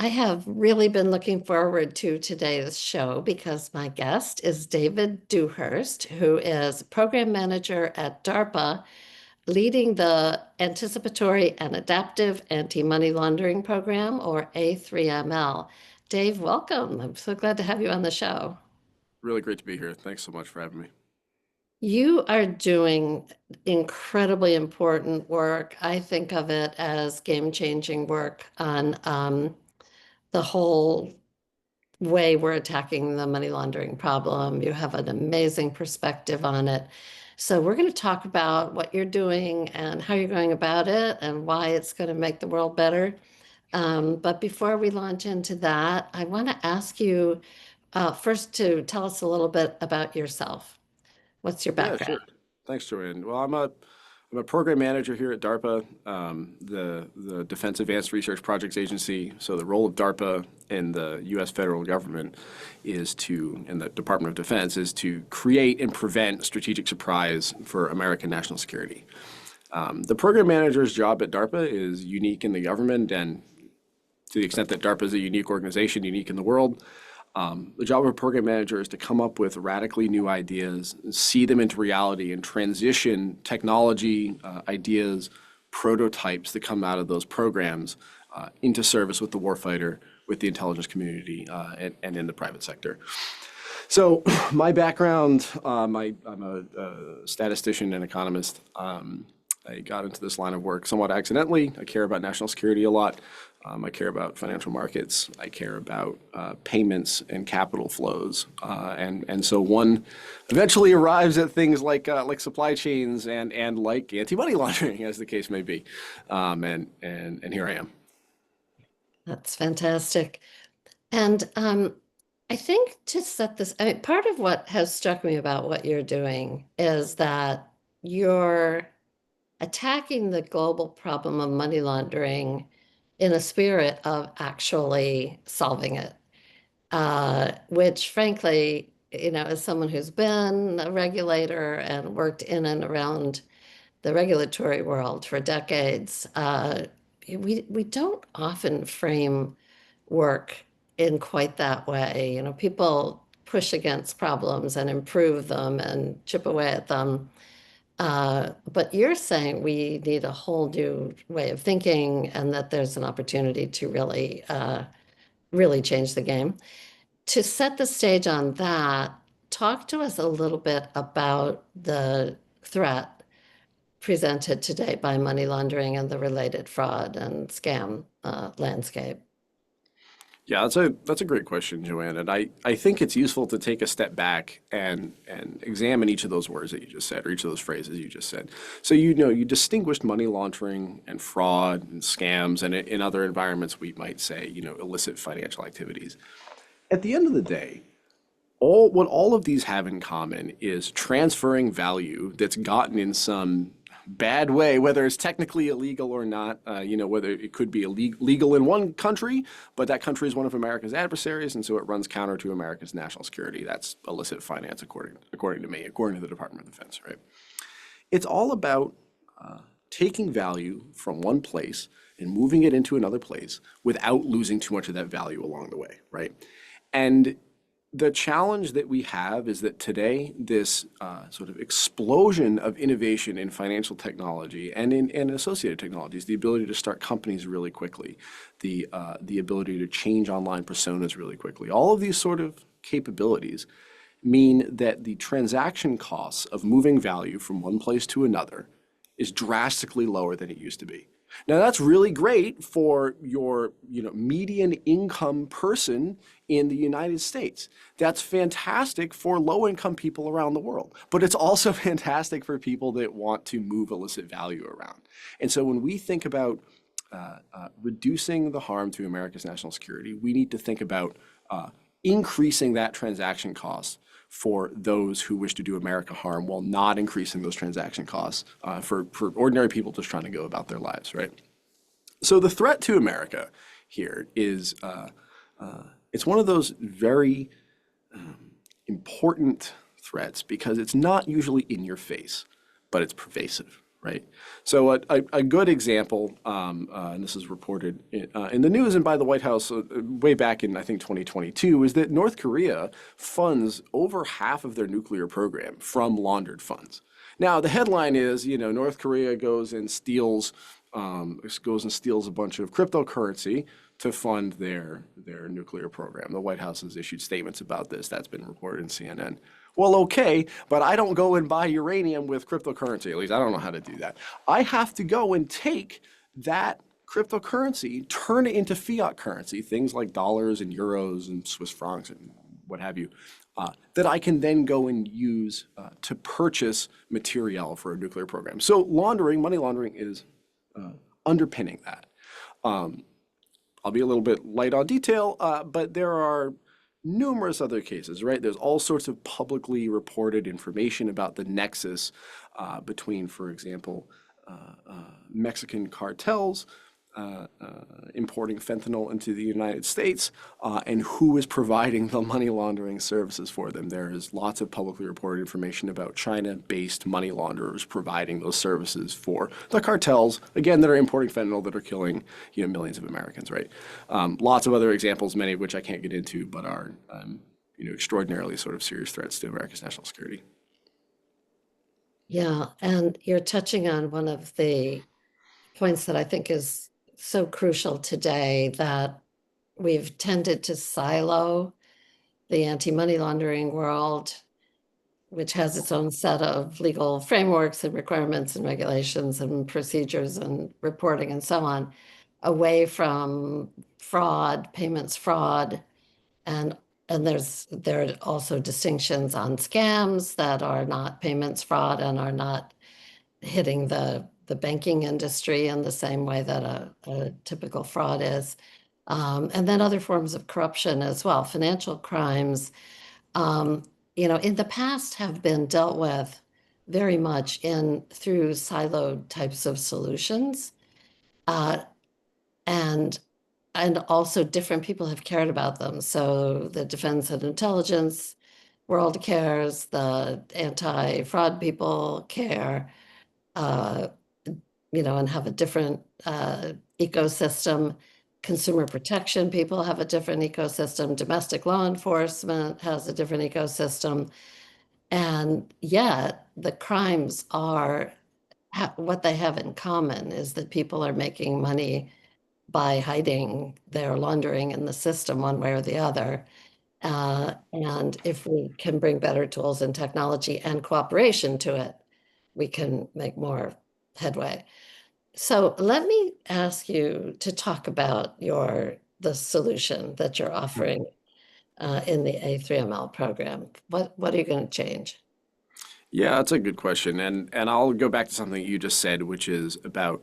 I have really been looking forward to today's show because my guest is David Dewhurst, who is program manager at DARPA, leading the Anticipatory and Adaptive Anti-Money Laundering Program, or A3ML. Dave, welcome. I'm so glad to have you on the show. Really great to be here. Thanks so much for having me. You are doing incredibly important work. I think of it as game-changing work on the whole way we're attacking the money laundering problem. You have an amazing perspective on it. So we're going to talk about what you're doing and how you're going about it and why it's going to make the world better. But before we launch into that, I want to ask you first to tell us a little bit about yourself. What's your Yeah, background? sure. Thanks, Joanne. Well, I'm a program manager here at DARPA, the Defense Advanced Research Projects Agency. So the role of DARPA in the U.S. federal government in the Department of Defense, is to create and prevent strategic surprise for American national security. The program manager's job at DARPA is unique in the government, and to the extent that DARPA is a unique organization, unique in the world. The job of a program manager is to come up with radically new ideas, see them into reality, and transition technology, ideas, prototypes that come out of those programs into service with the warfighter, with the intelligence community, and in the private sector. So my background, I'm a statistician and economist. I got into this line of work somewhat accidentally. I care about national security a lot. I care about financial markets. I care about payments and capital flows, and so one eventually arrives at things like supply chains and like anti-money laundering, as the case may be, and here I am. That's fantastic. And I think to set this, I mean, part of what has struck me about what you're doing is that you're attacking the global problem of money laundering in a spirit of actually solving it, which frankly, as someone who's been a regulator and worked in and around the regulatory world for decades, we don't often frame work in quite that way. People push against problems and improve them and chip away at them. But you're saying we need a whole new way of thinking and that there's an opportunity to really change the game. To set the stage on that, talk to us a little bit about the threat presented today by money laundering and the related fraud and scam landscape. Yeah, that's a great question, Joanne. And I think it's useful to take a step back and examine each of those words that you just said, or each of those phrases you just said. So you distinguished money laundering and fraud and scams, and in other environments we might say, illicit financial activities. At the end of the day, what all of these have in common is transferring value that's gotten in some bad way, whether it's technically illegal or not. Whether it could be illegal in one country, but that country is one of America's adversaries, and so it runs counter to America's national security. That's illicit finance, according to me, according to the Department of Defense, right? It's all about taking value from one place and moving it into another place without losing too much of that value along the way, right? And the challenge that we have is that today, this sort of explosion of innovation in financial technology and in associated technologies, the ability to start companies really quickly, the ability to change online personas really quickly, all of these sort of capabilities mean that the transaction costs of moving value from one place to another is drastically lower than it used to be. Now that's really great for your median income person in the United States. That's fantastic for low income people around the world. But it's also fantastic for people that want to move illicit value around. And so when we think about reducing the harm to America's national security, we need to think about increasing that transaction cost for those who wish to do America harm while not increasing those transaction costs for ordinary people just trying to go about their lives, right? So the threat to America here is it's one of those very important threats because it's not usually in your face, but it's pervasive, right? So a good example, and this is reported in the news and by the White House way back in, I think, 2022, is that North Korea funds over half of their nuclear program from laundered funds. Now, the headline is, North Korea goes and steals a bunch of cryptocurrency to fund their nuclear program. The White House has issued statements about this. That's been reported in CNN. Well, okay, but I don't go and buy uranium with cryptocurrency. At least I don't know how to do that. I have to go and take that cryptocurrency, turn it into fiat currency, things like dollars and euros and Swiss francs and what have you, that I can then go and use to purchase material for a nuclear program. So money laundering is underpinning that. I'll be a little bit light on detail, but there are numerous other cases, right? There's all sorts of publicly reported information about the nexus between, for example, Mexican cartels importing fentanyl into the United States and who is providing the money laundering services for them. There is lots of publicly reported information about China-based money launderers providing those services for the cartels, again, that are importing fentanyl that are killing millions of Americans, right? Lots of other examples, many of which I can't get into, but are extraordinarily sort of serious threats to America's national security. Yeah, and you're touching on one of the points that I think is so crucial today, that we've tended to silo the anti-money laundering world, which has its own set of legal frameworks and requirements and regulations and procedures and reporting and so on, away from fraud, payments fraud, and there are also distinctions on scams that are not payments fraud and are not hitting the banking industry in the same way that a typical fraud is. And then other forms of corruption as well. Financial crimes, in the past have been dealt with very much through siloed types of solutions. And also different people have cared about them. So the defense and intelligence world cares, the anti-fraud people care, and have a different ecosystem. Consumer protection people have a different ecosystem. Domestic law enforcement has a different ecosystem. And yet the crimes are, what they have in common is that people are making money by hiding their laundering in the system one way or the other. And if we can bring better tools and technology and cooperation to it, we can make more headway. So let me ask you to talk about the solution that you're offering in the A3ML program. What are you going to change? Yeah, that's a good question. And I'll go back to something you just said, which is about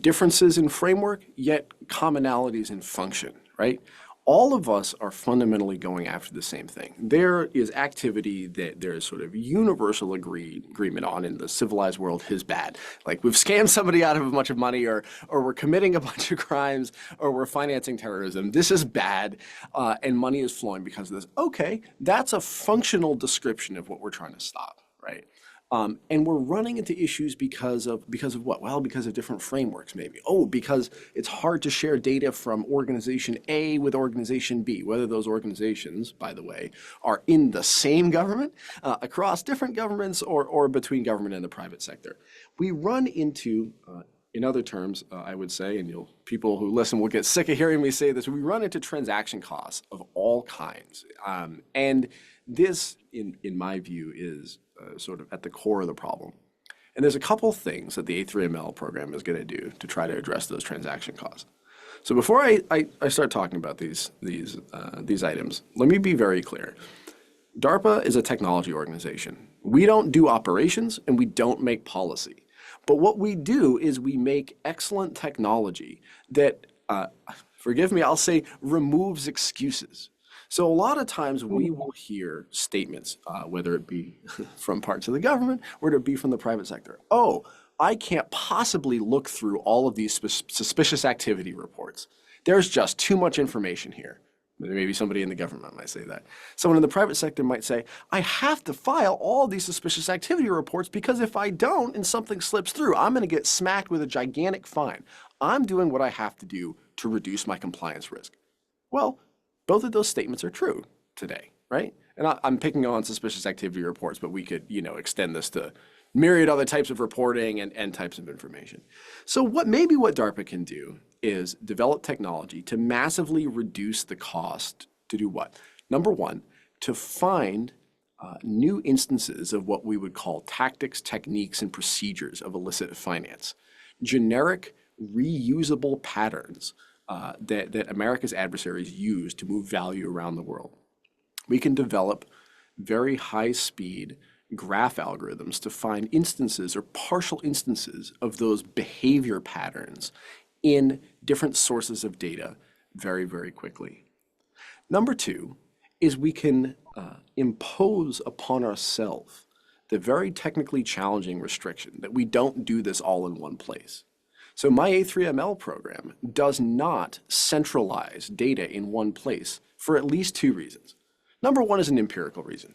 differences in framework, yet commonalities in function, right? All of us are fundamentally going after the same thing. There is activity that there is sort of universal agreement on in the civilized world is bad. Like we've scammed somebody out of a bunch of money, or we're committing a bunch of crimes, or we're financing terrorism. This is bad, and money is flowing because of this. Okay, that's a functional description of what we're trying to stop, right? And we're running into issues because of what? Well, because of different frameworks, maybe. Oh, because it's hard to share data from organization A with organization B, whether those organizations, by the way, are in the same government, across different governments, or between government and the private sector. We run into, in other terms, I would say, and people who listen will get sick of hearing me say this, we run into transaction costs of all kinds. And this, in my view, is sort of at the core of the problem. And there's a couple things that the A3ML program is going to do to try to address those transaction costs. So before I start talking about these items, let me be very clear. DARPA is a technology organization. We don't do operations and we don't make policy. But what we do is we make excellent technology that, forgive me, I'll say removes excuses. So a lot of times we will hear statements, whether it be from parts of the government or it be from the private sector. Oh, I can't possibly look through all of these suspicious activity reports. There's just too much information here. Maybe somebody in the government might say that. Someone in the private sector might say, I have to file all these suspicious activity reports because if I don't and something slips through, I'm going to get smacked with a gigantic fine. I'm doing what I have to do to reduce my compliance risk. Well, both of those statements are true today, right? And I'm picking on suspicious activity reports, but we could, extend this to myriad other types of reporting and types of information. So what DARPA can do is develop technology to massively reduce the cost to do what? Number one, to find new instances of what we would call tactics, techniques, and procedures of illicit finance. Generic, reusable patterns that America's adversaries use to move value around the world. We can develop very high-speed graph algorithms to find instances or partial instances of those behavior patterns in different sources of data very, very quickly. Number two is we can impose upon ourselves the very technically challenging restriction that we don't do this all in one place. So my A3ML program does not centralize data in one place for at least two reasons. Number one is an empirical reason.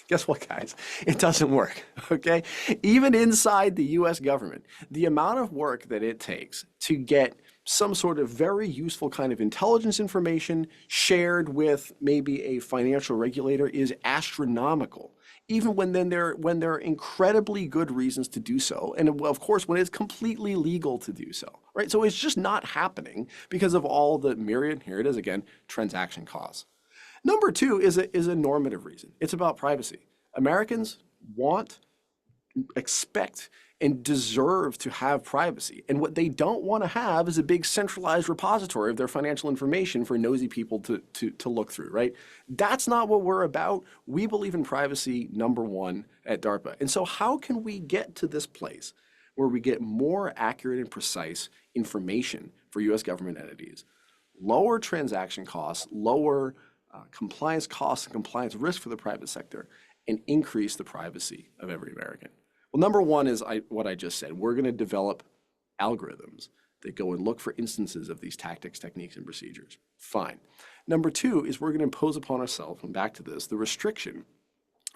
Guess what, guys? It doesn't work, okay? Even inside the US government, the amount of work that it takes to get some sort of very useful kind of intelligence information shared with maybe a financial regulator is astronomical. Even when there are incredibly good reasons to do so, and of course when it's completely legal to do so, right? So it's just not happening because of all the myriad, here it is again, transaction costs. Number two is a normative reason. It's about privacy. Americans want, expect, and deserve to have privacy. And what they don't want to have is a big centralized repository of their financial information for nosy people to look through, right? That's not what we're about. We believe in privacy, number one, at DARPA. And so how can we get to this place where we get more accurate and precise information for US government entities, lower transaction costs, lower compliance costs and compliance risk for the private sector, and increase the privacy of every American? Well, number one is what I just said. We're going to develop algorithms that go and look for instances of these tactics, techniques, and procedures. Fine. Number two is we're going to impose upon ourselves, and back to this, the restriction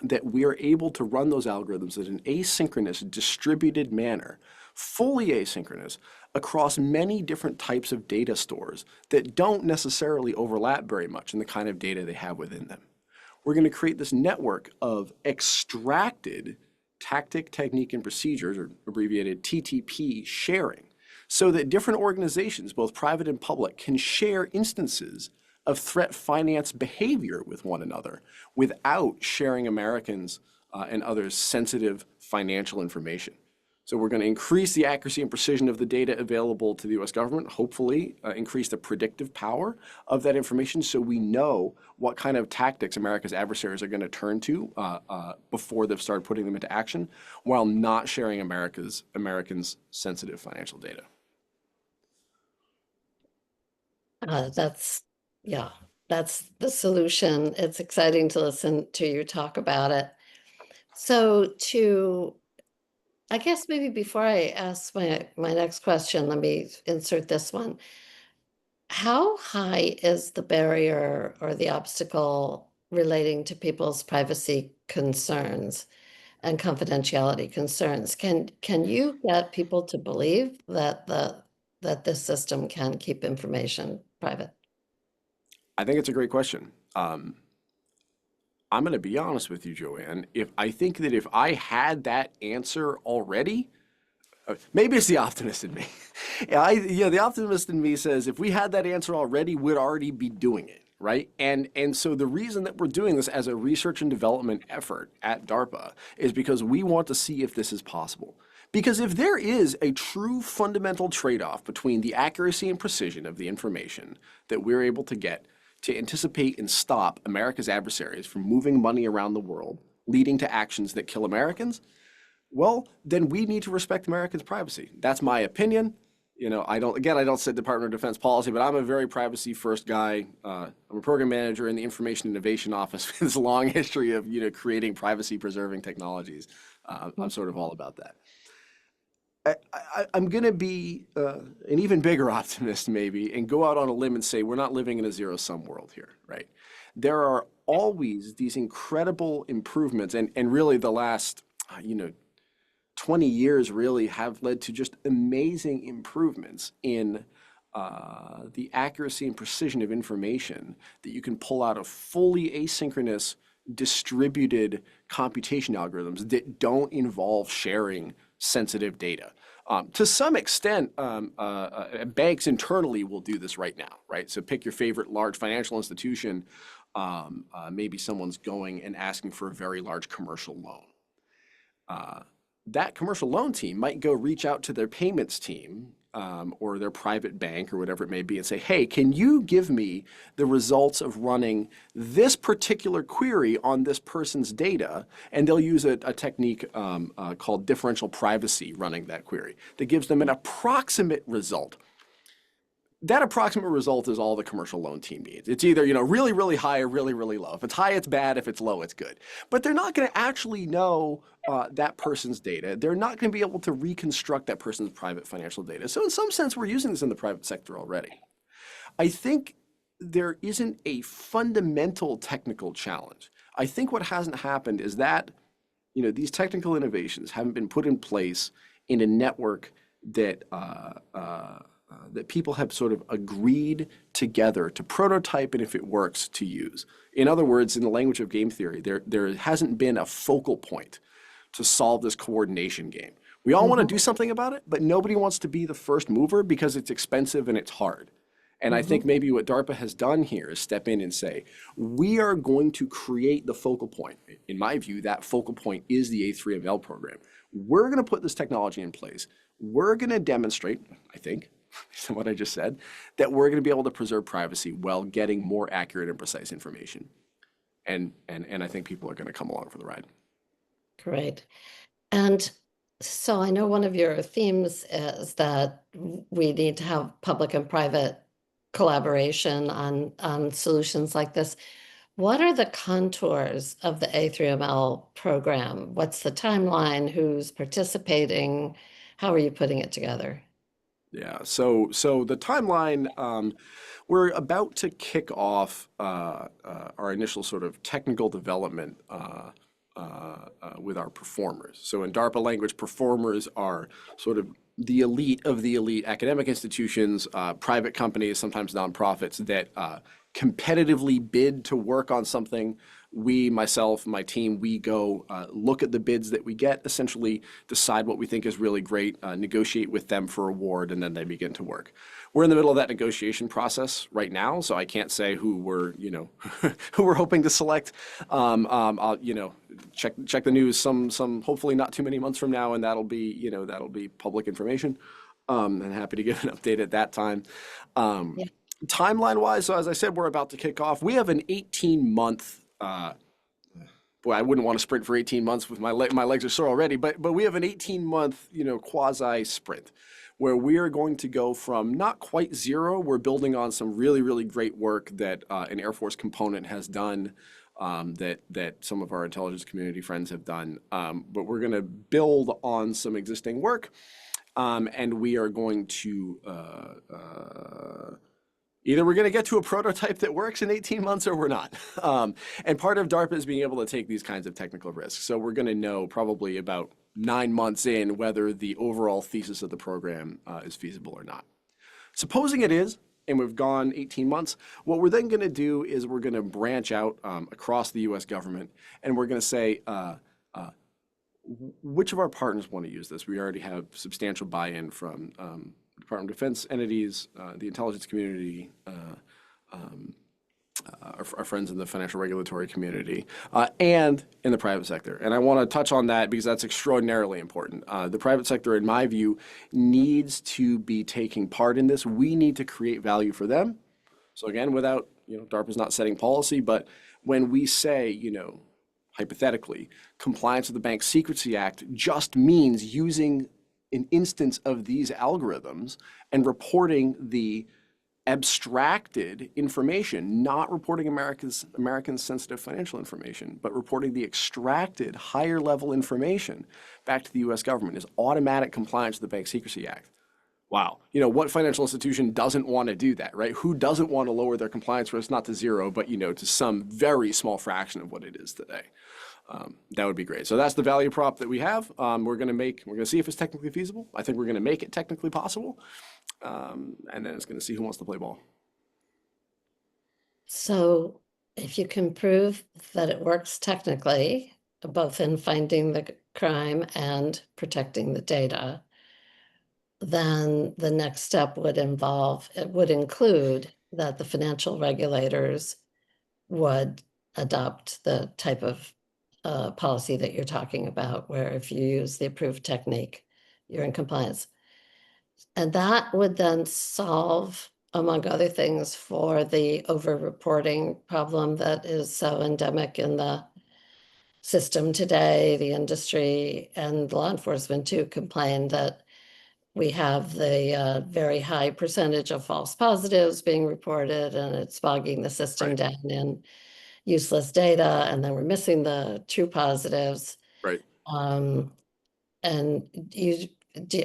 that we are able to run those algorithms in an asynchronous, distributed manner, fully asynchronous, across many different types of data stores that don't necessarily overlap very much in the kind of data they have within them. We're going to create this network of extracted tactic, technique, and procedures, or abbreviated TTP sharing, so that different organizations, both private and public, can share instances of threat finance behavior with one another without sharing Americans and others' sensitive financial information. So we're going to increase the accuracy and precision of the data available to the US government, hopefully increase the predictive power of that information so we know what kind of tactics America's adversaries are going to turn to before they've started putting them into action, while not sharing Americans' sensitive financial data. Yeah, that's the solution. It's exciting to listen to you talk about it. So I guess maybe before I ask my next question, let me insert this one. How high is the barrier or the obstacle relating to people's privacy concerns and confidentiality concerns? Can you get people to believe that this system can keep information private? I think it's a great question. I'm going to be honest with you, Joanne. I think that if I had that answer already, maybe it's the optimist in me. The optimist in me says if we had that answer already, we'd already be doing it, right? And so the reason that we're doing this as a research and development effort at DARPA is because we want to see if this is possible. Because if there is a true fundamental trade-off between the accuracy and precision of the information that we're able to get to anticipate and stop America's adversaries from moving money around the world, leading to actions that kill Americans, well, then we need to respect Americans' privacy. That's my opinion. I don't set Department of Defense policy, but I'm a very privacy-first guy. I'm a program manager in the Information Innovation Office with this long history of creating privacy-preserving technologies. I'm sort of all about that. I'm going to be an even bigger optimist, maybe, and go out on a limb and say we're not living in a zero-sum world here, right? There are always these incredible improvements, and really the last, 20 years really have led to just amazing improvements in the accuracy and precision of information that you can pull out of fully asynchronous distributed computation algorithms that don't involve sharing sensitive data. To some extent, banks internally will do this right now, right? So pick your favorite large financial institution. Maybe someone's going and asking for a very large commercial loan. That commercial loan team might go reach out to their payments team or their private bank or whatever it may be and say, hey, can you give me the results of running this particular query on this person's data? And they'll use a technique called differential privacy running that query that gives them an approximate result. That approximate result is all the commercial loan team needs. It's either, really, really high or really, really low. If it's high, it's bad. If it's low, it's good. But they're not going to actually know that person's data. They're not going to be able to reconstruct that person's private financial data. So in some sense, we're using this in the private sector already. I think there isn't a fundamental technical challenge. I think what hasn't happened is that, these technical innovations haven't been put in place in a network that that people have sort of agreed together to prototype and if it works to use. In other words, in the language of game theory, there hasn't been a focal point to solve this coordination game. We all want to do something about it, but nobody wants to be the first mover because it's expensive and it's hard. And I think maybe what DARPA has done here is step in and say, we are going to create the focal point. In my view, that focal point is the A3ML program. We're going to put this technology in place. We're going to demonstrate, I think, based on what I just said, that we're going to be able to preserve privacy while getting more accurate and precise information. And I think people are going to come along for the ride. Great. And so I know one of your themes is that we need to have public and private collaboration on solutions like this. What are the contours of the A3ML program? What's the timeline? Who's participating? How are you putting it together? Yeah, so the timeline, we're about to kick off our initial sort of technical development with our performers. So in DARPA language, performers are sort of the elite academic institutions, private companies, sometimes nonprofits that competitively bid to work on something. We, myself, my team, we go look at the bids that we get, essentially decide what we think is really great, negotiate with them for award, and then they begin to work. We're in the middle of that negotiation process right now, so I can't say who we're, who we're hoping to select. I'll, check the news some hopefully not too many months from now, and that'll be public information. And happy to give an update at that time. Yeah. Timeline-wise, so as I said, we're about to kick off. We have an 18-month. Boy, I wouldn't want to sprint for 18 months with my legs are sore already. But we have an 18-month, quasi sprint, where we are going to go from not quite zero. We're building on some really, really great work that an Air Force component has done, that some of our intelligence community friends have done. But we're going to build on some existing work, and we are going to. Either we're going to get to a prototype that works in 18 months or we're not. And part of DARPA is being able to take these kinds of technical risks. So we're going to know probably about 9 months in whether the overall thesis of the program is feasible or not. Supposing it is, and we've gone 18 months, what we're then going to do is we're going to branch out across the U.S. government, and we're going to say, which of our partners want to use this? We already have substantial buy-in from Department of Defense entities, the intelligence community, our friends in the financial regulatory community, and in the private sector. And I want to touch on that because that's extraordinarily important. The private sector, in my view, needs to be taking part in this. We need to create value for them. So again, without, DARPA's not setting policy, but when we say, hypothetically, compliance with the Bank Secrecy Act just means using an instance of these algorithms and reporting the abstracted information, not reporting Americans' sensitive financial information, but reporting the extracted higher level information back to the U.S. government is automatic compliance with the Bank Secrecy Act. Wow. What financial institution doesn't want to do that, right? Who doesn't want to lower their compliance risk, not to zero, but, to some very small fraction of what it is today? That would be great. So that's the value prop that we have. We're going to see if it's technically feasible. I think we're going to make it technically possible. And then it's going to see who wants to play ball. So if you can prove that it works technically, both in finding the crime and protecting the data, then the next step it would include that the financial regulators would adopt the type of policy that you're talking about, where if you use the approved technique, you're in compliance. And that would then solve, among other things, for the over-reporting problem that is so endemic in the system today. The industry and law enforcement too complain that we have the very high percentage of false positives being reported, and it's bogging the system Right. down in useless data, and then we're missing the true positives. Right. Um, and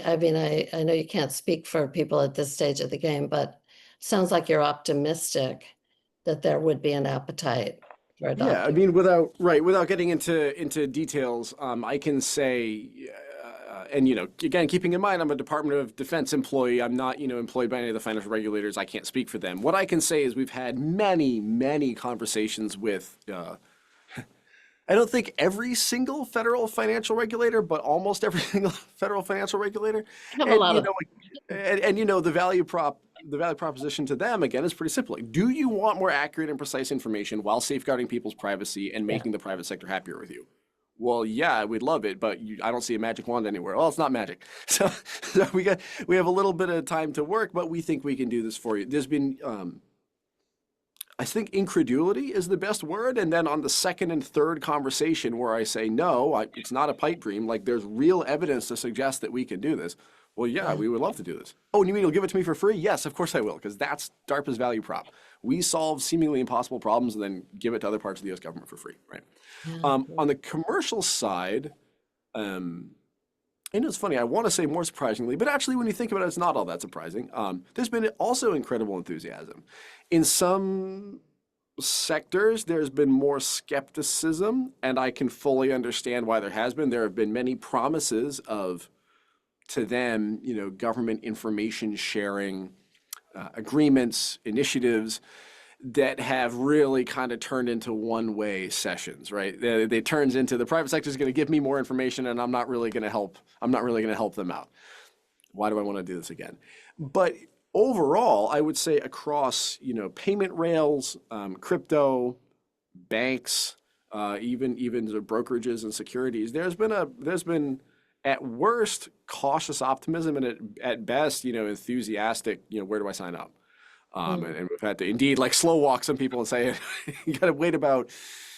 I mean, I know you can't speak for people at this stage of the game, but sounds like you're optimistic that there would be an appetite for Yeah, I adopting. mean, without getting into details, I can say, and again, keeping in mind, I'm a Department of Defense employee. I'm not, employed by any of the financial regulators. I can't speak for them. What I can say is we've had many, many conversations with. I don't think every single federal financial regulator, but almost every single federal financial regulator, I have a and lot of, the value proposition to them again is pretty simple. Like, do you want more accurate and precise information while safeguarding people's privacy and yeah. making the private sector happier with you? Well, yeah, we'd love it, but I don't see a magic wand anywhere. Well, it's not magic, so we have a little bit of time to work, but we think we can do this for you. There's been I think incredulity is the best word. And then on the second and third conversation where I say, no, it's not a pipe dream, like there's real evidence to suggest that we can do this. Well, yeah, Yeah. we would love to do this. Oh, and you mean you'll give it to me for free? Yes, of course I will, because that's DARPA's value prop. We solve seemingly impossible problems and then give it to other parts of the US government for free, right? Yeah. On the commercial side, and it's funny, I want to say more surprisingly, but actually when you think about it, it's not all that surprising. There's been also incredible enthusiasm. In some sectors, there's been more skepticism, and I can fully understand why there has been. There have been many promises to them, government information sharing agreements, initiatives that have really kind of turned into one-way sessions, right? They turns into the private sector is going to give me more information, and I'm not really going to help. I'm not really going to help them out. Why do I want to do this again? But overall, I would say across payment rails, crypto, banks, even the brokerages and securities, there's been at worst cautious optimism, and at best enthusiastic. Where do I sign up? And we've had to indeed like slow walk some people and say you got to wait about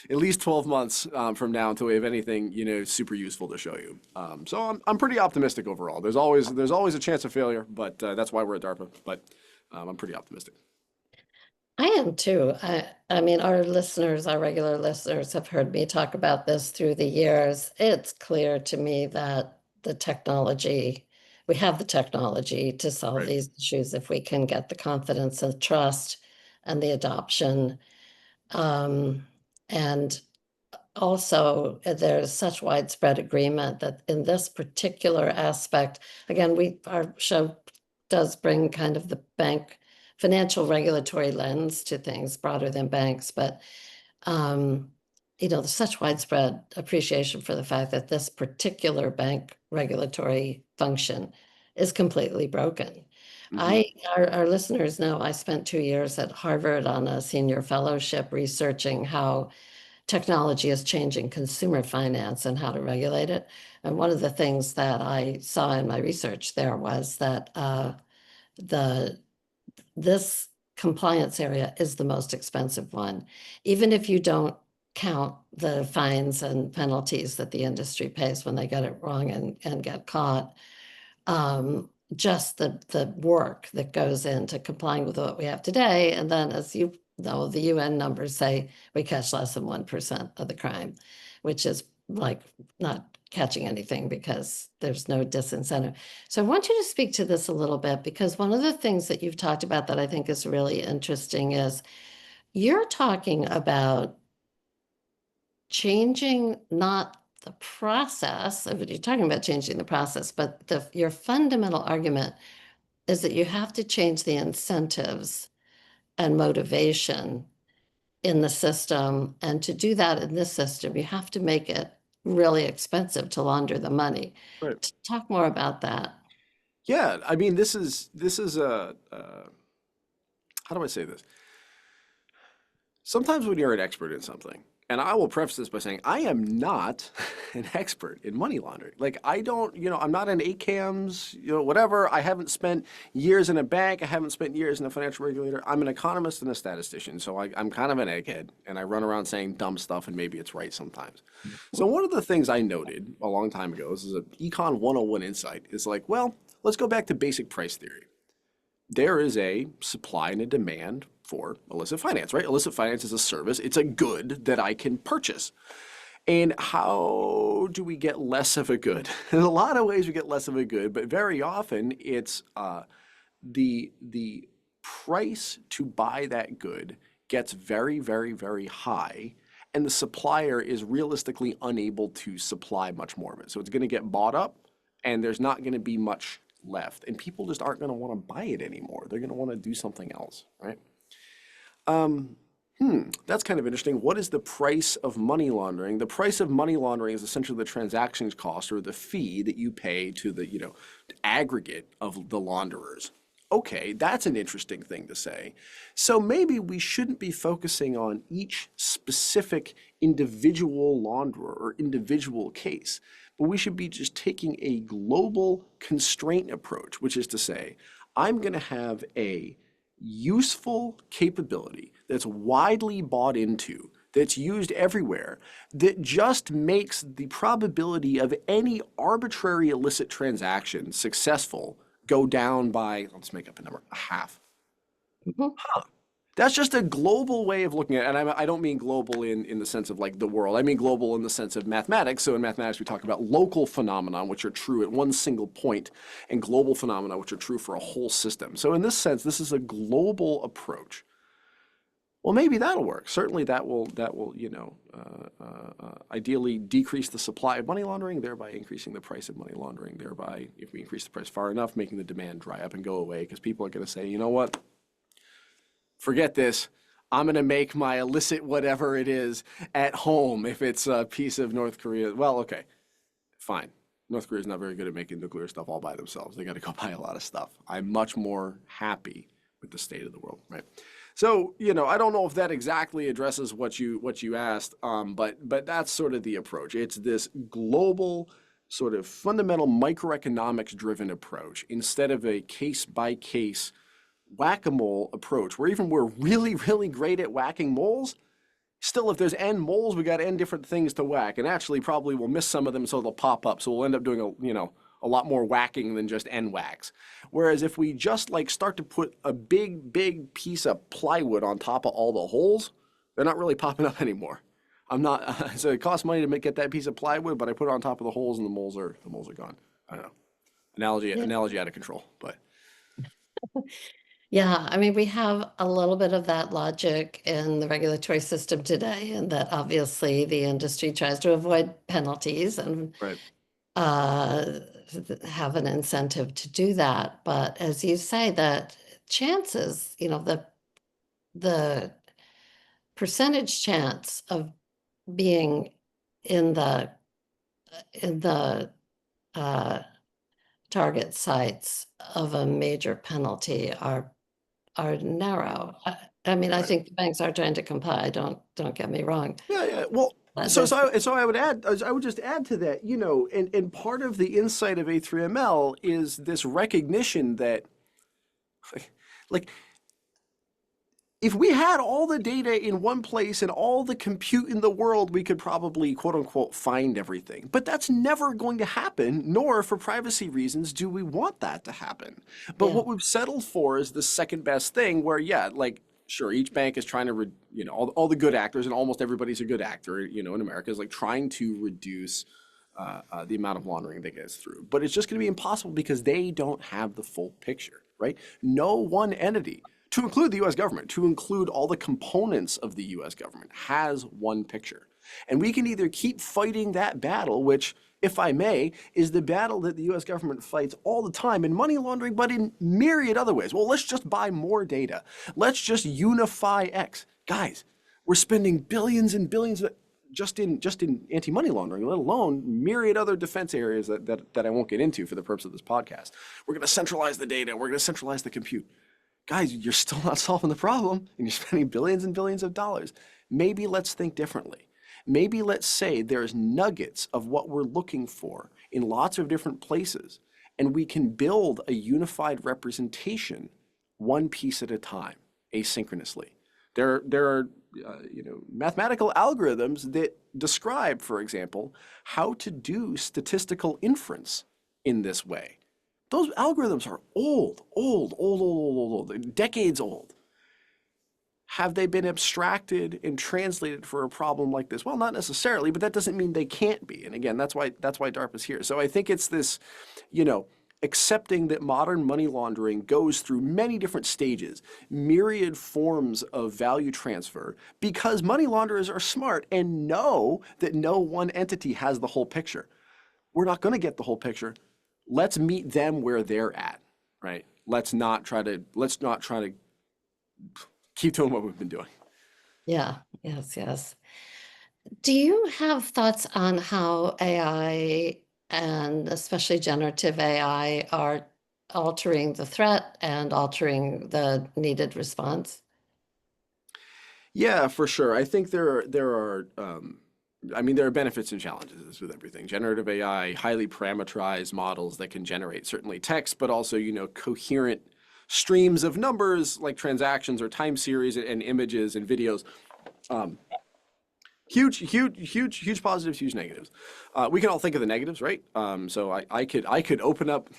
at least 12 months from now until we have anything super useful to show you. So I'm pretty optimistic overall. There's always a chance of failure, but that's why we're at DARPA. But I'm pretty optimistic. I am too. I mean, our listeners, our regular listeners have heard me talk about this through the years. It's clear to me that we have the technology to solve Right. these issues if we can get the confidence and trust and the adoption. And also, there's such widespread agreement that in this particular aspect, again, our show does bring kind of the bank financial regulatory lens to things broader than banks, but there's such widespread appreciation for the fact that this particular bank regulatory function is completely broken. Hmm. Our listeners know I spent 2 years at Harvard on a senior fellowship researching how technology is changing consumer finance and how to regulate it. And one of the things that I saw in my research there was that the this compliance area is the most expensive one, even if you don't count the fines and penalties that the industry pays when they get it wrong and get caught. just the work that goes into complying with what we have today. And then, as you know, the UN numbers say we catch less than 1% of the crime, which is like not catching anything because there's no disincentive. So I want you to speak to this a little bit, because one of the things that you've talked about that I think is really interesting is you're talking about changing not the process, you're talking about changing the process, but your fundamental argument is that you have to change the incentives and motivation in the system. And to do that in this system, you have to make it really expensive to launder the money. Right. Talk more about that. Yeah, I mean, this is a how do I say this? Sometimes when you're an expert in something, and I will preface this by saying I am not an expert in money laundering. Like I don't, I'm not an ACAMS, whatever. I haven't spent years in a bank. I haven't spent years in a financial regulator. I'm an economist and a statistician, so I'm kind of an egghead, and I run around saying dumb stuff, and maybe it's right sometimes. So one of the things I noted a long time ago, this is an Econ 101 insight, is like, well, let's go back to basic price theory. There is a supply and a demand for illicit finance, right? Illicit finance is a service. It's a good that I can purchase. And how do we get less of a good? In a lot of ways, we get less of a good, but very often it's the price to buy that good gets very, very, very high, and the supplier is realistically unable to supply much more of it. So it's going to get bought up, and there's not going to be much left, and people just aren't going to want to buy it anymore. They're going to want to do something else, right? That's kind of interesting. What is the price of money laundering? The price of money laundering is essentially the transactions cost, or the fee that you pay to the, aggregate of the launderers. Okay, that's an interesting thing to say. So maybe we shouldn't be focusing on each specific individual launderer or individual case, but we should be just taking a global constraint approach, which is to say, I'm going to have a useful capability that's widely bought into, that's used everywhere, that just makes the probability of any arbitrary illicit transaction successful go down by, let's make up a number, a half. Mhm. That's just a global way of looking at it. And I don't mean global in the sense of like the world. I mean global in the sense of mathematics. So in mathematics, we talk about local phenomena, which are true at one single point, and global phenomena, which are true for a whole system. So in this sense, this is a global approach. Well, maybe that'll work. Certainly that will ideally decrease the supply of money laundering, thereby increasing the price of money laundering, thereby, if we increase the price far enough, making the demand dry up and go away, because people are going to say, you know what? Forget this. I'm going to make my illicit whatever it is at home if it's a piece of North Korea. Well, okay, fine. North Korea is not very good at making nuclear stuff all by themselves. They got to go buy a lot of stuff. I'm much more happy with the state of the world, right? So, I don't know if that exactly addresses what you asked, but that's sort of the approach. It's this global sort of fundamental microeconomics driven approach instead of a case by case whack-a-mole approach, where even we're really, really great at whacking moles, still if there's n moles, we got n different things to whack, and actually probably we'll miss some of them, so they'll pop up. So we'll end up doing a lot more whacking than just n whacks. Whereas if we just like start to put a big, big piece of plywood on top of all the holes, they're not really popping up anymore. I'm not. So it costs money to get that piece of plywood, but I put it on top of the holes, and the moles are gone. I don't know. Yeah. Analogy out of control, but. Yeah, I mean, we have a little bit of that logic in the regulatory system today, and that obviously the industry tries to avoid penalties and Right. uh, have an incentive to do that. But as you say, that chances, the percentage chance of being in the uh, target sites of a major penalty are narrow. I mean, I Right. think the banks are trying to comply. Don't get me wrong. Yeah, yeah. Well, But so there's so I, so I would add, I would just add to that, and part of the insight of A3ML is this recognition that, like, if we had all the data in one place and all the compute in the world, we could probably, quote unquote, find everything. But that's never going to happen, nor for privacy reasons do we want that to happen. But Yeah. what we've settled for is the second best thing where, yeah, like, sure, each bank is trying to, all the good actors, and almost everybody's a good actor, in America, is like trying to reduce the amount of laundering that gets through. But it's just going to be impossible because they don't have the full picture, right? No one entity, to include the US government, to include all the components of the US government, has one picture. And we can either keep fighting that battle, which, if I may, is the battle that the US government fights all the time in money laundering, but in myriad other ways. Well, let's just buy more data. Let's just unify X. Guys, we're spending billions and billions just in anti-money laundering, let alone myriad other defense areas that I won't get into for the purpose of this podcast. We're going to centralize the data. We're going to centralize the compute. Guys, you're still not solving the problem, and you're spending billions and billions of dollars. Maybe let's think differently. Maybe let's say there's nuggets of what we're looking for in lots of different places, and we can build a unified representation one piece at a time, asynchronously. There are mathematical algorithms that describe, for example, how to do statistical inference in this way. Those algorithms are old, decades old. Have they been abstracted and translated for a problem like this? Well, not necessarily, but that doesn't mean they can't be. And again, that's why DARPA's here. So I think it's this, accepting that modern money laundering goes through many different stages, myriad forms of value transfer, because money launderers are smart and know that no one entity has the whole picture. We're not going to get the whole picture. Let's meet them where they're at, right? Let's not try to keep doing what we've been doing. Yeah. Yes. Yes. Do you have thoughts on how AI and especially generative AI are altering the threat and altering the needed response? Yeah, for sure. I think there are benefits and challenges with everything. Generative AI, highly parameterized models that can generate certainly text, but also, coherent streams of numbers like transactions or time series and images and videos. Huge positives, huge negatives. We can all think of the negatives, right? So I could open up,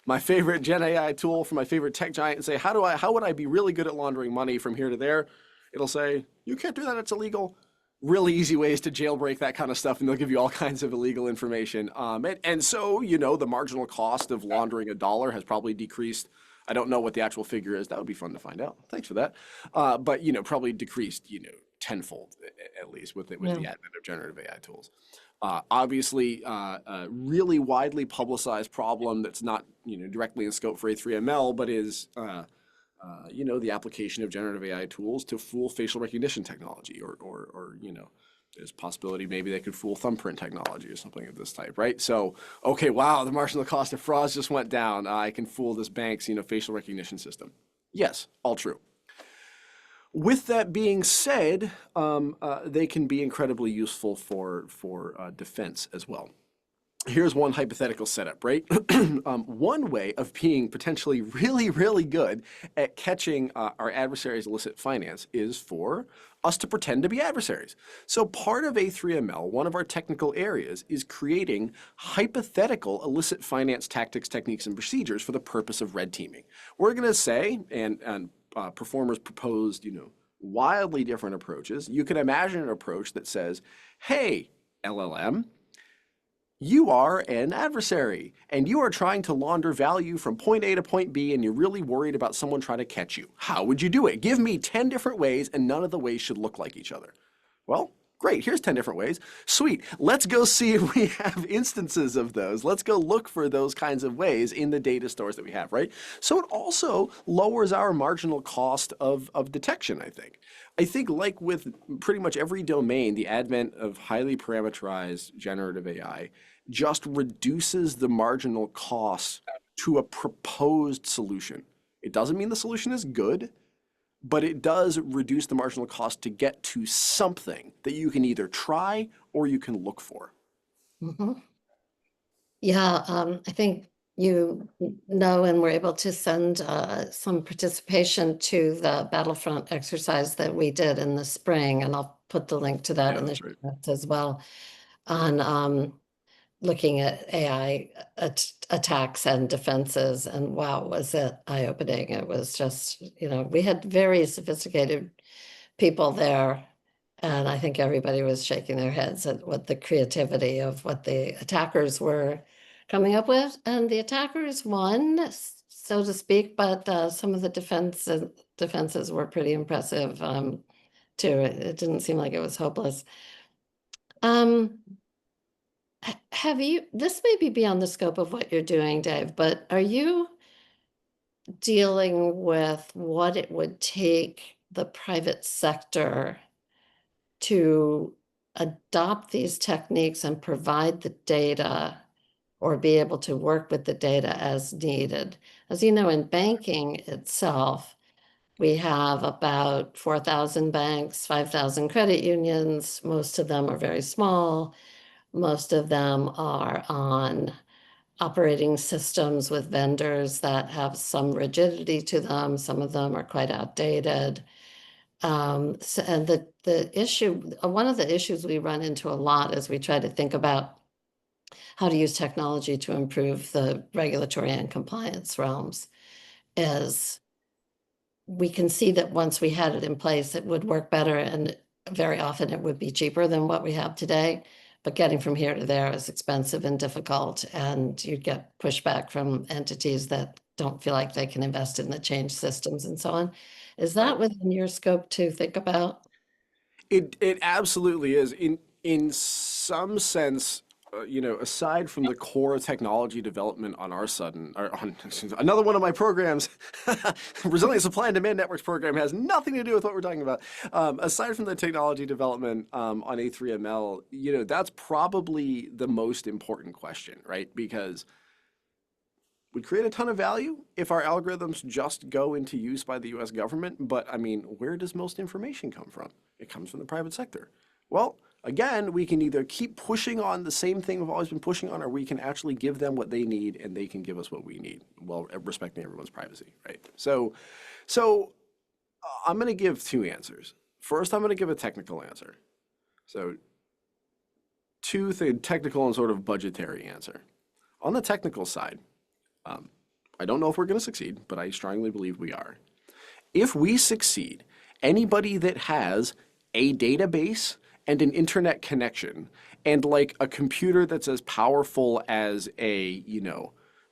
my favorite Gen AI tool from my favorite tech giant and say, how would I be really good at laundering money from here to there? It'll say, you can't do that, it's illegal. Really easy ways to jailbreak that kind of stuff, and they'll give you all kinds of illegal information. And so, the marginal cost of laundering $1 has probably decreased. I don't know what the actual figure is. That would be fun to find out. Thanks for that. But, probably decreased, tenfold at least with the Yeah. advent of generative AI tools. Obviously, a really widely publicized problem that's not, directly in scope for A3ML, but is the application of generative AI tools to fool facial recognition technology, or there's a possibility maybe they could fool thumbprint technology or something of this type, right? So, okay, wow, the marginal cost of frauds just went down. I can fool this bank's, facial recognition system. Yes, all true. With that being said, they can be incredibly useful for defense as well. Here's one hypothetical setup, right? One way of being potentially really, really good at catching our adversaries' illicit finance is for us to pretend to be adversaries. So part of A3ML, one of our technical areas, is creating hypothetical illicit finance tactics, techniques, and procedures for the purpose of red teaming. We're going to say, and performers proposed, wildly different approaches. You can imagine an approach that says, hey, LLM, you are an adversary, and you are trying to launder value from point A to point B, and you're really worried about someone trying to catch you. How would you do it? Give me 10 different ways, and none of the ways should look like each other. Well, great, here's 10 different ways. Sweet, let's go see if we have instances of those. Let's go look for those kinds of ways in the data stores that we have, right? So it also lowers our marginal cost of detection, I think. I think like with pretty much every domain, the advent of highly parameterized generative AI just reduces the marginal cost to a proposed solution. It doesn't mean the solution is good, but it does reduce the marginal cost to get to something that you can either try or you can look for. Mhm. Yeah, I think you know and were able to send some participation to the battlefront exercise that we did in the spring, and I'll put the link to that Yeah, in the that's show right. notes as well, on looking at AI attacks and defenses. And wow, was it eye-opening. It was just, we had very sophisticated people there. And I think everybody was shaking their heads at what the creativity of what the attackers were coming up with. And the attackers won, so to speak, but some of the defenses were pretty impressive too. It didn't seem like it was hopeless. Um, have you, this may be beyond the scope of what you're doing, Dave, but are you dealing with what it would take the private sector to adopt these techniques and provide the data or be able to work with the data as needed? As you know, in banking itself, we have about 4,000 banks, 5,000 credit unions. Most of them are very small. Most of them are on operating systems with vendors that have some rigidity to them. Some of them are quite outdated. And the issue, one of the issues we run into a lot as we try to think about how to use technology to improve the regulatory and compliance realms is we can see that once we had it in place, it would work better, and very often it would be cheaper than what we have today. But getting from here to there is expensive and difficult, and you get pushback from entities that don't feel like they can invest in the change systems and so on. Is Right. that within your scope to think about? It absolutely is. In some sense, aside from the core technology development on our sudden, or on another one of my programs, Resilient Supply and Demand Networks program has nothing to do with what we're talking about. Aside from the technology development on A3ML, that's probably the most important question, right? Because would create a ton of value if our algorithms just go into use by the US government. But I mean, where does most information come from? It comes from the private sector. Well, again, we can either keep pushing on the same thing we've always been pushing on, or we can actually give them what they need and they can give us what we need while respecting everyone's privacy, right? So I'm going to give two answers. First, I'm going to give a technical answer. So technical and sort of budgetary answer. On the technical side, I don't know if we're going to succeed, but I strongly believe we are. If we succeed, anybody that has a database and an internet connection and like a computer that's as powerful as a,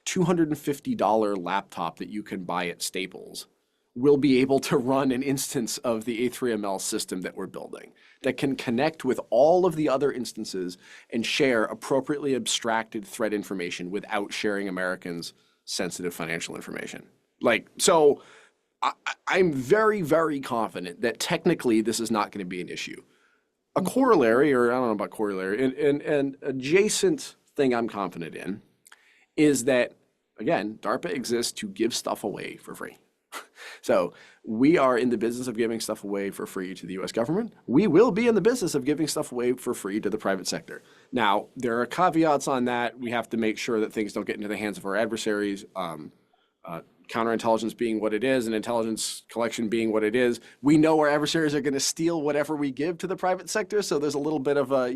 $250 laptop that you can buy at Staples will be able to run an instance of the A3ML system that we're building that can connect with all of the other instances and share appropriately abstracted threat information without sharing Americans' sensitive financial information. So I'm very, very confident that technically this is not going to be an issue. A Mhm. corollary, or I don't know about corollary, an adjacent thing I'm confident in is that, again, DARPA exists to give stuff away for free. So we are in the business of giving stuff away for free to the US government. We will be in the business of giving stuff away for free to the private sector. Now, there are caveats on that. We have to make sure that things don't get into the hands of our adversaries. Counterintelligence being what it is and intelligence collection being what it is, we know our adversaries are going to steal whatever we give to the private sector. So there's a little bit of a,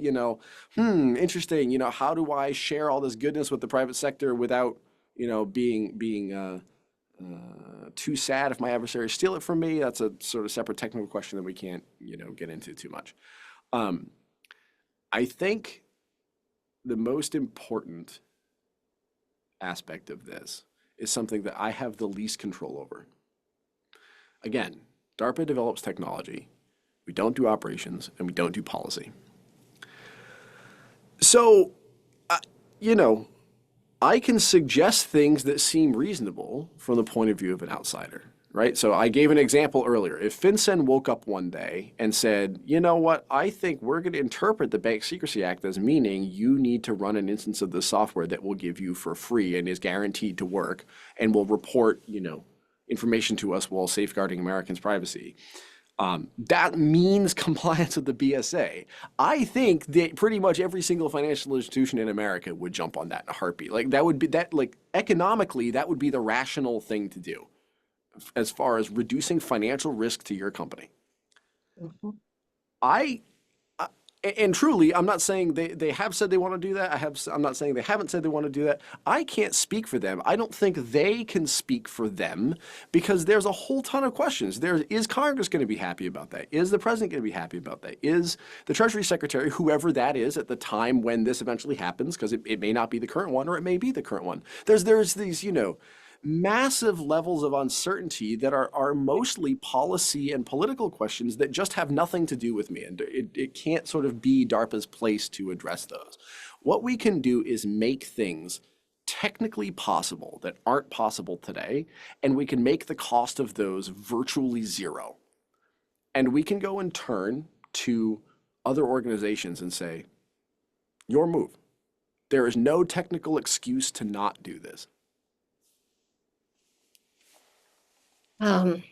interesting, how do I share all this goodness with the private sector without, being too sad if my adversaries steal it from me? That's a sort of separate technical question that we can't, get into too much. I think the most important aspect of this is something that I have the least control over. Again, DARPA develops technology. We don't do operations and we don't do policy. So, you know, I can suggest things that seem reasonable from the point of view of an outsider, right? So I gave an example earlier. If FinCEN woke up one day and said, you know what, I think we're going to interpret the Bank Secrecy Act as meaning you need to run an instance of the software that we'll give you for free and is guaranteed to work and will report, information to us while safeguarding Americans' privacy. That means compliance with the BSA. I think that pretty much every single financial institution in America would jump on that in a heartbeat. Like that would be that like economically, that would be the rational thing to do as far as reducing financial risk to your company. Mhm. I and truly, I'm not saying they have said they want to do that. I'm not saying they haven't said they want to do that. I can't speak for them. I don't think they can speak for them because there's a whole ton of questions. Is Congress going to be happy about that? Is the president going to be happy about that? Is the Treasury Secretary, whoever that is at the time when this eventually happens, because it may not be the current one or it may be the current one. There's these, massive levels of uncertainty that are mostly policy and political questions that just have nothing to do with me. And it can't sort of be DARPA's place to address those. What we can do is make things technically possible that aren't possible today, and we can make the cost of those virtually zero. And we can go and turn to other organizations and say, your move. There is no technical excuse to not do this. Um,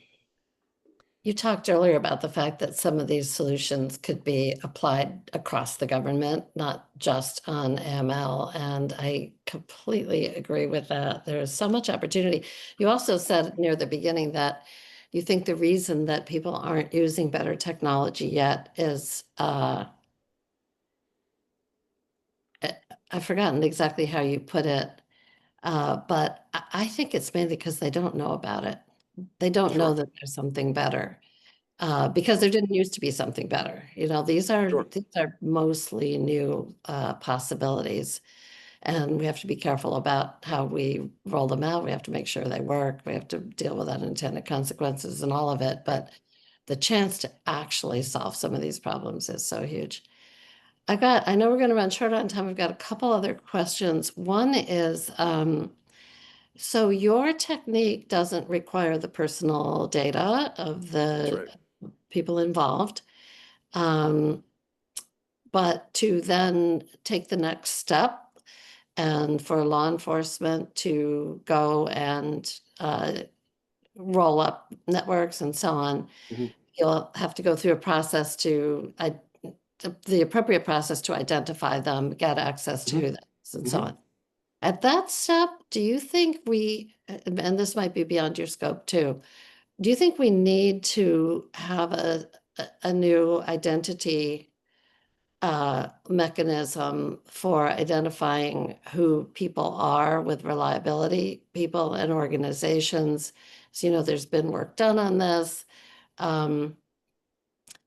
you talked earlier about the fact that some of these solutions could be applied across the government, not just on AML, and I completely agree with that. There's so much opportunity. You also said near the beginning that you think the reason that people aren't using better technology yet is I've forgotten exactly how you put it, but I think it's mainly because they don't know about it. They don't know Sure, that there's something better because there didn't used to be something better. These are sure. these are mostly new possibilities, and we have to be careful about how we roll them out. We have to make sure they work. We have to deal with unintended consequences and all of it. Right. But the chance to actually solve some of these problems is so huge. I know we're going to run short on time. I've got a couple other questions. One is, so your technique doesn't require the personal data of That's the right. people involved, um, but to then take the next step and for law enforcement to go and roll up networks and so on, Mhm, you'll have to go through a process the appropriate process to identify them, get access mhm, to them, and so mhm. on. At that step, do you think and this might be beyond your scope too, do you think we need to have a new identity mechanism for identifying who people are with reliability, people and organizations? So, there's been work done on this. Um,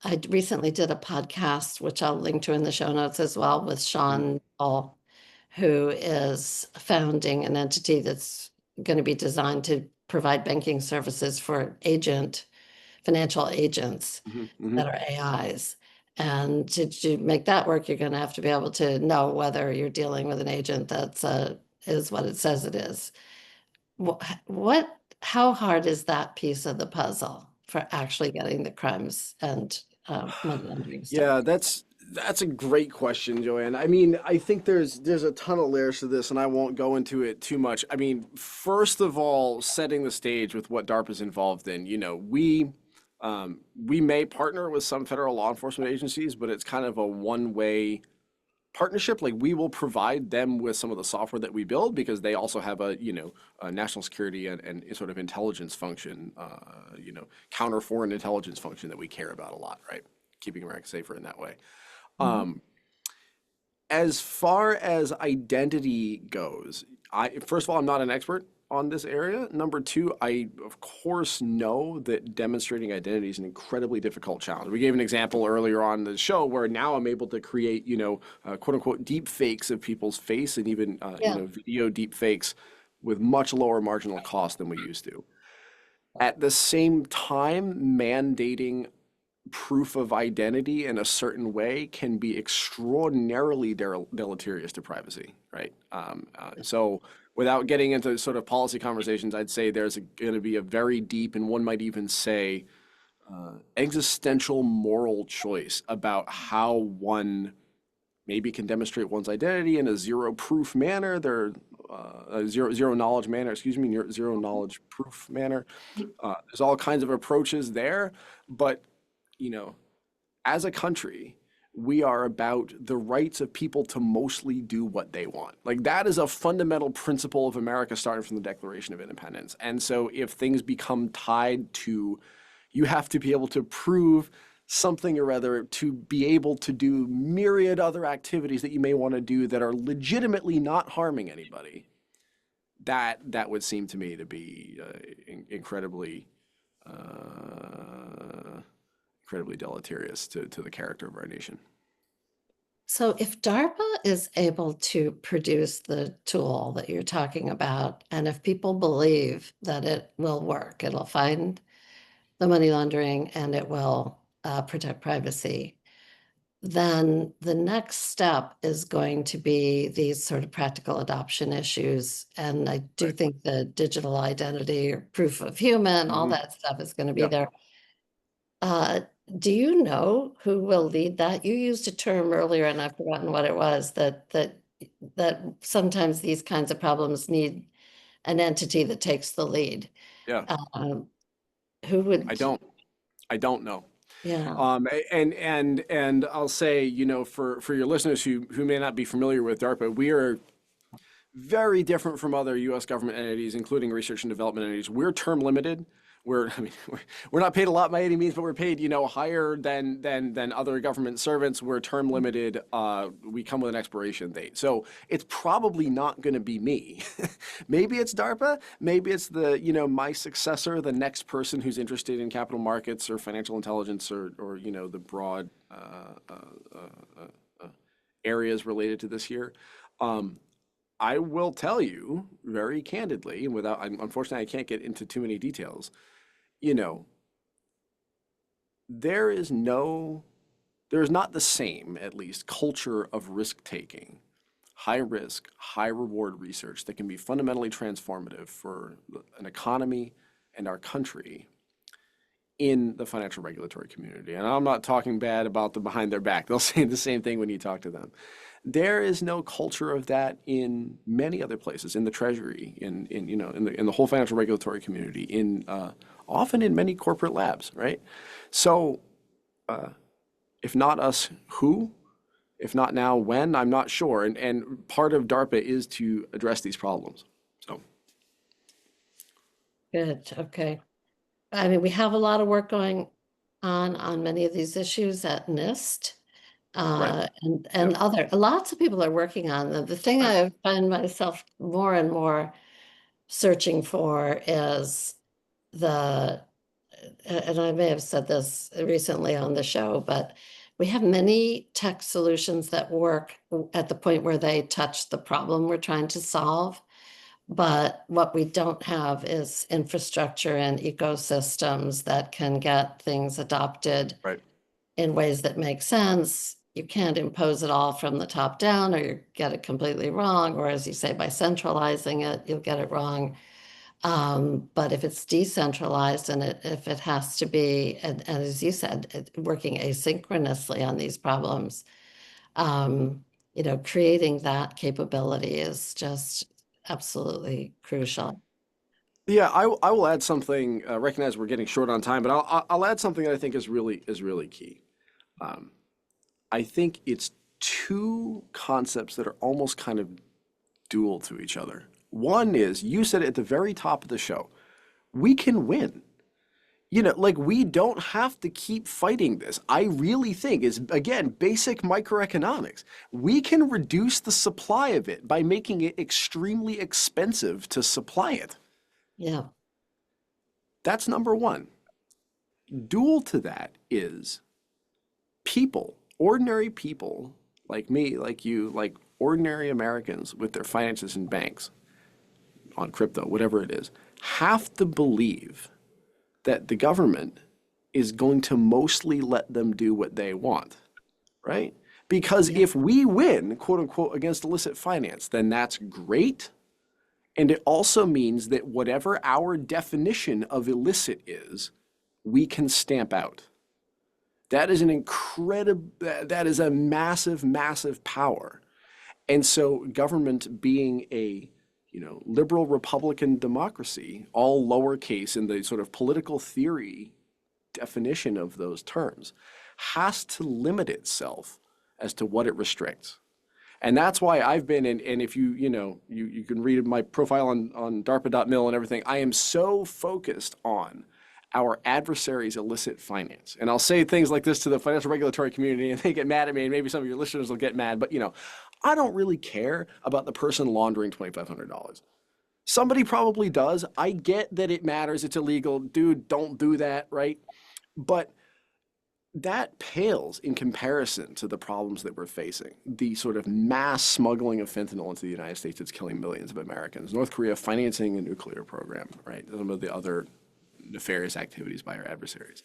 I recently did a podcast, which I'll link to in the show notes as well, with Mhm, Sean Paul, who is founding an entity that's going to be designed to provide banking services for financial agents mhm, that mhm. are AIs. And to make that work, you're going to have to be able to know whether you're dealing with an agent is what it says it is. How hard is that piece of the puzzle for actually getting the crimes and money laundering stuff? Yeah, that's a great question, Joanne. I mean, I think there's a ton of layers to this, and I won't go into it too much. I mean, first of all, setting the stage with what DARPA is involved in. We may partner with some federal law enforcement agencies, but it's kind of a one-way partnership. Like we will provide them with some of the software that we build because they also have a national security and sort of intelligence function, counter foreign intelligence function that we care about a lot, right? Keeping America safer in that way. Mhm. As far as identity goes, first of all, I'm not an expert on this area. Number two, I of course know that demonstrating identity is an incredibly difficult challenge. We gave an example earlier on the show where now I'm able to create, quote unquote, deep fakes of people's face and even, Yeah. video deep fakes with much lower marginal cost than we used to. At the same time, mandating proof of identity in a certain way can be extraordinarily deleterious to privacy, right? So, without getting into sort of policy conversations, I'd say there's going to be a very deep, and one might even say, existential moral choice about how one maybe can demonstrate one's identity in a zero proof manner. A zero knowledge manner, excuse me, zero knowledge proof manner. There's all kinds of approaches there, but as a country, we are about the rights of people to mostly do what they want. Like that is a fundamental principle of America starting from the Declaration of Independence. And so if things become tied to you have to be able to prove something or other to be able to do myriad other activities that you may want to do that are legitimately not harming anybody, that would seem to me to be incredibly incredibly deleterious to the character of our nation. So if DARPA is able to produce the tool that you're talking about, and if people believe that it will work, it'll find the money laundering and it will protect privacy, then the next step is going to be these sort of practical adoption issues. And I do Right. think the digital identity or proof of human, all Hmm. that stuff is going to be Yeah. there. Uh, do you know who will lead that? You used a term earlier, and I've forgotten what it was, that sometimes these kinds of problems need an entity that takes the lead. Yeah. Um, who I would, don't. I don't know. yeah, And I'll say, for your listeners who may not be familiar with DARPA, we are very different from other U.S. government entities, including research and development entities. We're term limited. I mean, we're not paid a lot by any means, but we're paid, higher than other government servants. We're term limited. We come with an expiration date, so it's probably not going to be me. Maybe it's DARPA. Maybe it's my successor, the next person who's interested in capital markets or financial intelligence or the broad areas related to this here. I will tell you very candidly, and unfortunately, I can't get into too many details. You know, there is not the same, at least, culture of risk taking, high risk, high reward research that can be fundamentally transformative for an economy and our country in the financial regulatory community. And I'm not talking bad about them behind their back. They'll say the same thing when you talk to them. There is no culture of that in many other places, in the Treasury, in the whole financial regulatory community, often in many corporate labs, right? So, if not us, who? If not now, when? I'm not sure. And part of DARPA is to address these problems. So, good, okay. I mean, we have a lot of work going on many of these issues at NIST. right, And yep, other lots of people are working on them. The thing right, I find myself more and more searching for is the, and I may have said this recently on the show, but we have many tech solutions that work at the point where they touch the problem we're trying to solve. But what we don't have is infrastructure and ecosystems that can get things adopted right. in ways that make sense. You can't impose it all from the top down, or you get it completely wrong. Or as you say, by centralizing it, you'll get it wrong. But if it's decentralized and if it has to be, and as you said, working asynchronously on these problems, creating that capability is just absolutely crucial. Yeah, I will add something. Recognize we're getting short on time, but I'll add something that I think is really key. Um, I think it's two concepts that are almost kind of dual to each other. One is you said it at the very top of the show. We can win. Like we don't have to keep fighting this. I really think is again basic microeconomics. We can reduce the supply of it by making it extremely expensive to supply it. Yeah. That's number one. Dual to that is people, ordinary people like me, like you, like ordinary Americans with their finances in banks, on crypto, whatever it is, have to believe that the government is going to mostly let them do what they want, right? Because Yeah. if we win, quote unquote, against illicit finance, then that's great. And it also means that whatever our definition of illicit is, we can stamp out. That is an incredible, that is a massive, massive power. And so government being a, liberal Republican democracy, all lowercase in the sort of political theory definition of those terms has to limit itself as to what it restricts. And that's why I've been in, and if you can read my profile on DARPA.mil and everything, I am so focused on our adversaries' illicit finance. And I'll say things like this to the financial regulatory community and they get mad at me, and maybe some of your listeners will get mad, but I don't really care about the person laundering $2,500. Somebody probably does. I get that it matters. It's illegal. Dude, don't do that, right? But that pales in comparison to the problems that we're facing. The sort of mass smuggling of fentanyl into the United States that's killing millions of Americans. North Korea financing a nuclear program, right? Some of the other nefarious activities by our adversaries.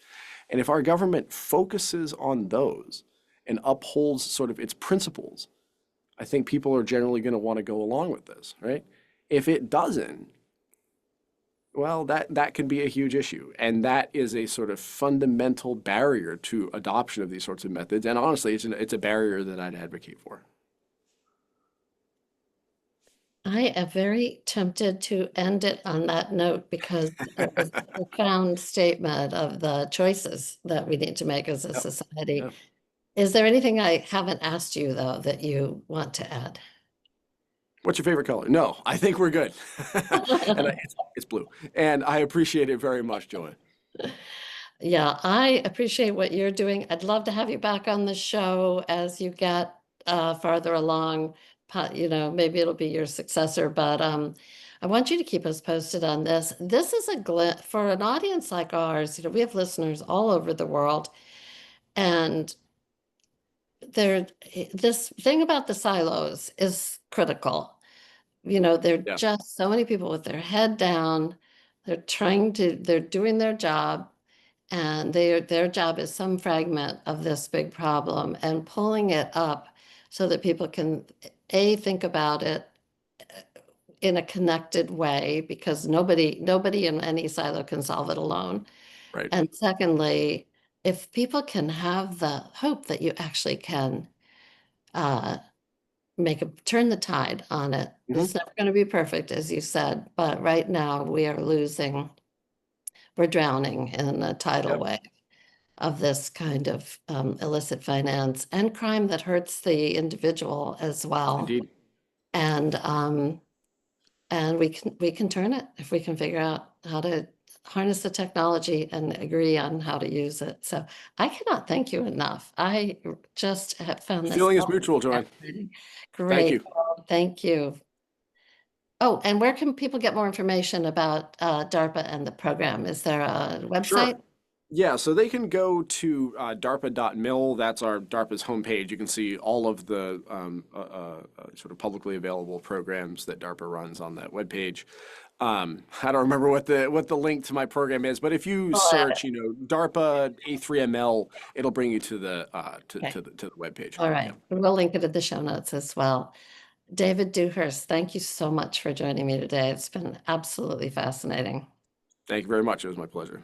And if our government focuses on those and upholds sort of its principles, I think people are generally going to want to go along with this, right? If it doesn't, well, that can be a huge issue. And that is a sort of fundamental barrier to adoption of these sorts of methods. And honestly, it's a barrier that I'd advocate for. I am very tempted to end it on that note because it was a profound statement of the choices that we need to make as a Yep. society. Yep. Is there anything I haven't asked you, though, that you want to add? What's your favorite color? No, I think we're good. And it's blue. And I appreciate it very much, Joanne. Yeah, I appreciate what you're doing. I'd love to have you back on the show as you get farther along. Maybe it'll be your successor, but I want you to keep us posted on this. This is a glint for an audience like ours. We have listeners all over the world, and this thing about the silos is critical. There are Yeah, just so many people with their head down. They're doing their job, and their job is some fragment of this big problem and pulling it up so that people can think about it in a connected way, because nobody in any silo can solve it alone. right. And secondly, if people can have the hope that you actually can uh, turn the tide on it. Hmm. It's never going to be perfect, as you said, but right now we're drowning in a tidal Yep, wave of this kind of illicit finance and crime that hurts the individual as well. indeed. And we can turn it if we can figure out how to harness the technology and agree on how to use it. So I cannot thank you enough. I just have found this Feeling is so mutual, Joanne. fascinating. Thank Great. you. Well, thank you. Oh, and where can people get more information about DARPA and the program? Is there a Sure. website? Yeah, so they can go to DARPA.mil. That's our DARPA's homepage. You can see all of the sort of publicly available programs that DARPA runs on that webpage. I don't remember what the link to my program is, but if you Oh, search, DARPA A3ML, it'll bring you to the okay. to the webpage. All Yeah. right. We'll link it in the show notes as well. David Dewhurst, thank you so much for joining me today. It's been absolutely fascinating. Thank you very much. It was my pleasure.